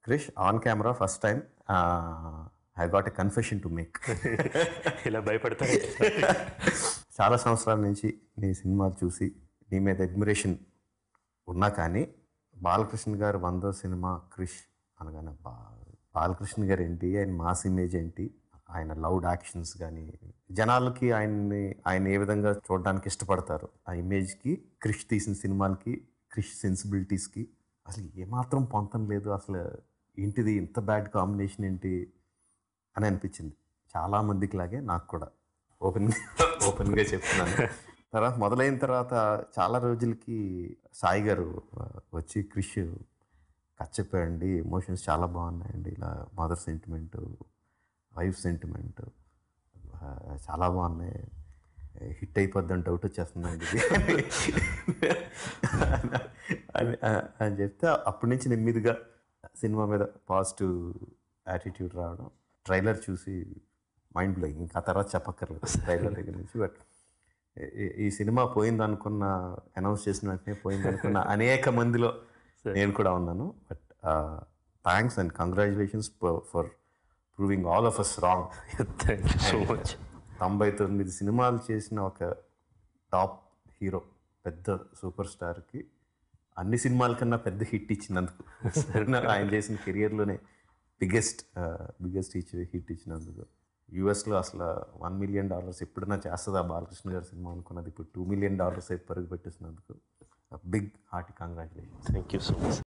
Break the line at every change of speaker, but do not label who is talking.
Krish on camera first time I got a confession to make.
ఇలా భయపడతారు.
చాలా సంవత్సరాల నుంచి నీ సినిమాలు చూసి నీ మీద అడ్మిరేషన్ ఉన్నా కానీ బాలకృష్ణ గారు 100వ సినిమా క్రిష్ అనగానే బాలకృష్ణ గారు ఏంటి, ఆయన మాస్ ఇమేజ్ ఏంటి, ఆయన లౌడ్ యాక్షన్స్ కానీ జనాలకి ఆయన ఏ విధంగా చూడడానికి ఇష్టపడతారు, ఆ ఇమేజ్కి క్రిష్ తీసిన సినిమాలకి క్రిష్ సెన్సిబిలిటీస్కి అసలు ఏమాత్రం పొంతం లేదు. అసలు ఏంటిది ఇంత బ్యాడ్ కాంబినేషన్ ఏంటి అని అనిపించింది చాలామందికి లాగే నాకు కూడా. ఓపెన్గా చెప్తున్నాను. తర్వాత మొదలైన తర్వాత చాలా రోజులకి సాయి గారు వచ్చి క్రిష్ చెప్పాడండి, ఎమోషన్స్ చాలా బాగున్నాయండి, ఇలా మదర్ సెంటిమెంట్, వైఫ్ సెంటిమెంట్ చాలా బాగున్నాయి, హిట్ అయిపోద్దని డౌట్ వచ్చేస్తుందండి అని చెప్తే అప్పటి నుంచి నెమ్మదిగా సినిమా మీద పాజిటివ్ యాటిట్యూడ్ రావడం. ట్రైలర్ చూసి మైండ్ బ్లోయింగ్, ఇంకా తర్వాత చెప్పక్కర్లేదు ట్రైలర్ దగ్గర నుంచి. బట్ ఈ సినిమా పోయిందనుకున్న, అనౌన్స్ చేసిన వెంటనే పోయిందనుకున్న అనేక మందిలో నేను కూడా ఉన్నాను. But thanks and congratulations for proving all of us wrong.
Thank you so much.
99 సినిమాలు చేసిన ఒక టాప్ హీరో, పెద్ద సూపర్ స్టార్కి అన్ని సినిమాల కన్నా పెద్ద హిట్ ఇచ్చినందుకు, ఆయన చేసిన కెరియర్లోనే బిగ్గెస్ట్ హిట్ ఇచ్చినందుకు. యూఎస్లో అసలు $1 million ఎప్పుడైనా చేస్తుందా బాలకృష్ణ గారి సినిమా అనుకున్నది, ఇప్పుడు $2 million పరుగు పెట్టేసినందుకు big hearty congratulations.
Thank you so much.